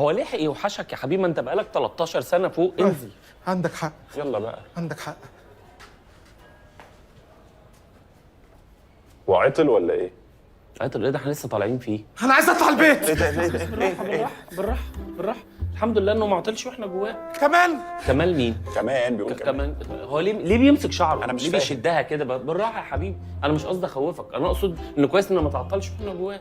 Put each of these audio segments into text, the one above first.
هو لحق يوحشك يا حبيبي؟ ما انت بقالك 13 سنه فوق، انزل. عندك حق. يلا بقى. عندك حق. وعطل ولا ايه؟ عطل ايه ده؟ احنا لسه طالعين فيه. انا عايز اطلع البيت. ايه ده؟ بالراحه بالراحه بالراحه. الحمد لله انه ما عطلش واحنا جواه. كمان كمال مين؟ كمان بيقول كمان. هو ليه بيمسك شعره؟ أنا مش ليه فاهم. بيشدها كده؟ بالراحه يا حبيبي، انا مش قصدي اخوفك، انا اقصد انه كويس انه ما تعطلش واحنا جواه.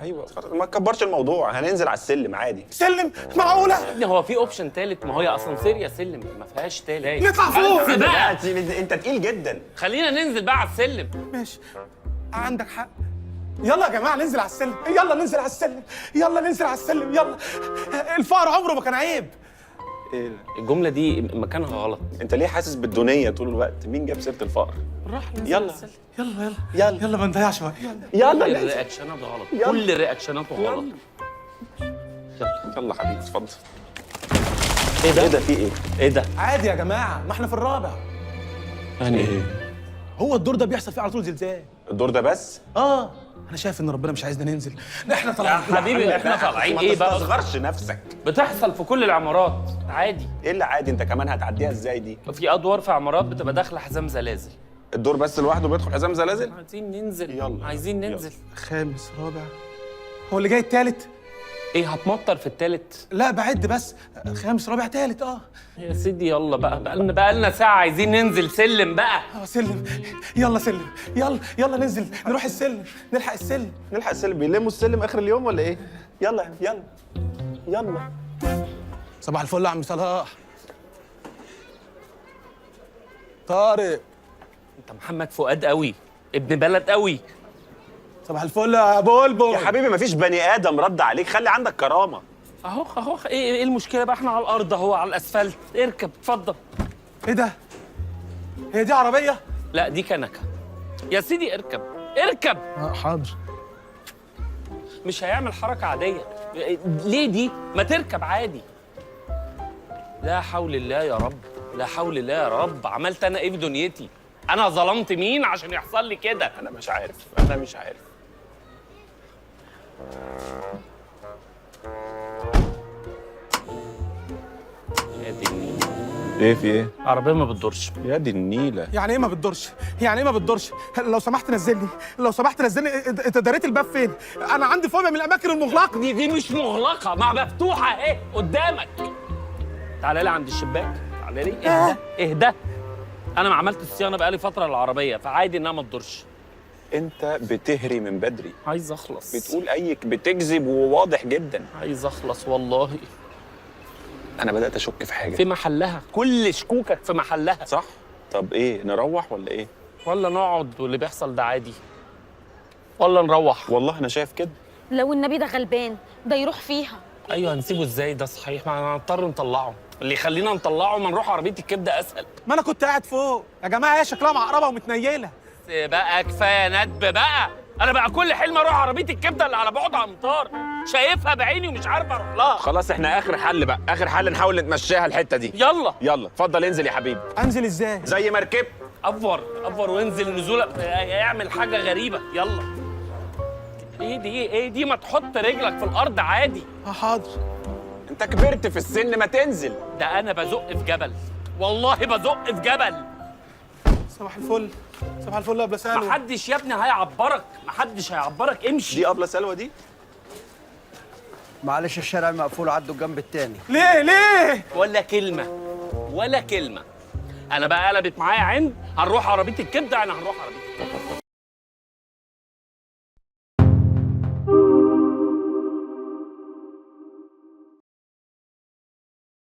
ايوه ما تكبرش الموضوع، هننزل على السلم عادي. سلم؟ معقوله؟ يا ابني هو في اوبشن تالت؟ ما هو يا اسانسير يا سلم، ما فيهاش تالت. نطلع فوق. بس بقى انت تقيل جدا. خلينا ننزل بقى على السلم. ماشي، عندك حق. يلا يا جماعه ننزل على السلم، يلا ننزل على السلم، يلا ننزل على السلم، يلا. الفقر عمره ما كان عيب. ايه الجمله دي مكانها غلط. انت ليه حاسس بالدنيا طول الوقت؟ مين جاب سيره الفقر؟ بالراحه ننزل يلا. على السلم. يلا يلا يلا ما نضيعش وقت. كل يلا الرياكشنات غلط، كل رياكشناته غلط. يلا حبيبي اتفضل. ايه ده؟ ايه ده؟ في ايه؟ ايه ده؟ عادي يا جماعه، ما احنا في الرابع. يعني ايه؟ هو الدور ده بيحصل فيه على طول زلزال. الدور ده بس؟ انا شايف ان ربنا مش عايزنا ننزل. احنا يا طالعين. حبيبي احنا طالعين ايه ما بقى؟ تصغرش نفسك. بتحصل في كل العمارات عادي. ايه اللي عادي؟ انت كمان هتعديها ازاي دي؟ في ادوار في عمارات بتبقى داخله حزام زلازل. الدور بس لوحده بيدخل حزام زلازل؟ عايزين ننزل. يلا. عايزين ننزل. خامس رابع. هو اللي جاي التالت؟ ايه هتمطر في التالت؟ لا بعد بس. خامس رابع تالت. يا سيدي يلا بقى، بقالنا ساعة عايزين ننزل سلم بقى. سلم. يلا سلم. يلا ننزل نروح السلم، نلحق السلم. نلحق السلم؟ بيلموا السلم اخر اليوم ولا ايه؟ يلا يلا يلا. صباح الفل يا عم صلاح. طارق. انت محمد فؤاد قوي، ابن بلد قوي. صباح الفل يا بلبل. يا حبيبي مفيش بني ادم رد عليك، خلي عندك كرامه. اهو ايه المشكلة بقى؟ احنا على الارض اهو، على الاسفلت. اركب اتفضل. ايه ده؟ هي دي عربية؟ لا دي كنكة يا سيدي. اركب. حاضر. مش هيعمل حركة عادية. ليه دي؟ ما تركب عادي. لا حول الله يا رب، لا حول الله يا رب. عملت انا ايه في دنيتي؟ انا ظلمت مين عشان يحصل لي كده؟ انا مش عارف. يا دي النيلة. ايه في ايه؟ عربية ما بتدورش. يا دي النيله. يعني ايه ما بتدورش؟ لو سمحت نزلني، انت داريت الباب فين؟ انا عندي فوبيا من الاماكن المغلقة. دي مش مغلقة، ما مفتوحة اهي قدامك. تعالى لي عند الشباك، تعالى لي. اهدى. انا ما عملت الصيانة بقالي فترة للعربية، فعادي انها ما تدورش. انت بتهري من بدري، عايز اخلص. بتقول بتكذب وواضح جدا. عايز اخلص والله. انا بدات اشك في حاجه. في محلها، كل شكوكك في محلها. صح. طب ايه، نروح ولا ايه؟ ولا نقعد واللي بيحصل ده عادي؟ ولا نروح؟ والله انا شايف كده. لو النبي ده غلبان ده يروح فيها. ايوه هنسيبه ازاي ده؟ صحيح، ما هنضطر نطلعه. اللي يخلينا نطلعه ما نروح عربيه الكبده اسهل. ما انا كنت قاعد فوق يا جماعة، هي شكلها معقربة ومتنيلة. بس بقى كفايه ندب بقى. انا بقى كل حلم اروح عربيه الكبده اللي على بعد امتار، شايفها بعيني ومش عارف اروح لها. خلاص احنا اخر حل بقى، اخر حل نحاول نتمشاها الحته دي. يلا اتفضل انزل يا حبيبي. انزل ازاي؟ زي ما ركبت. افور وانزل نزوله. اعمل حاجه غريبه. يلا. ايه دي ما تحط رجلك في الارض عادي. حاضر. انت كبرت في السن، ما تنزل. ده انا بزق في جبل، والله بزق في جبل. صباح الفل. صباح الفل يا ابله سالم. محدش يا ابني هيعبرك، محدش هيعبرك. امشي. دي ابله سلوى دي؟ معلش الشارع مقفول، عدوا الجنب التاني. ليه؟ ولا كلمه. انا بقى قلبت معايا عند هنروح عربيه الكبده. انا هنروح عربيه الكبده.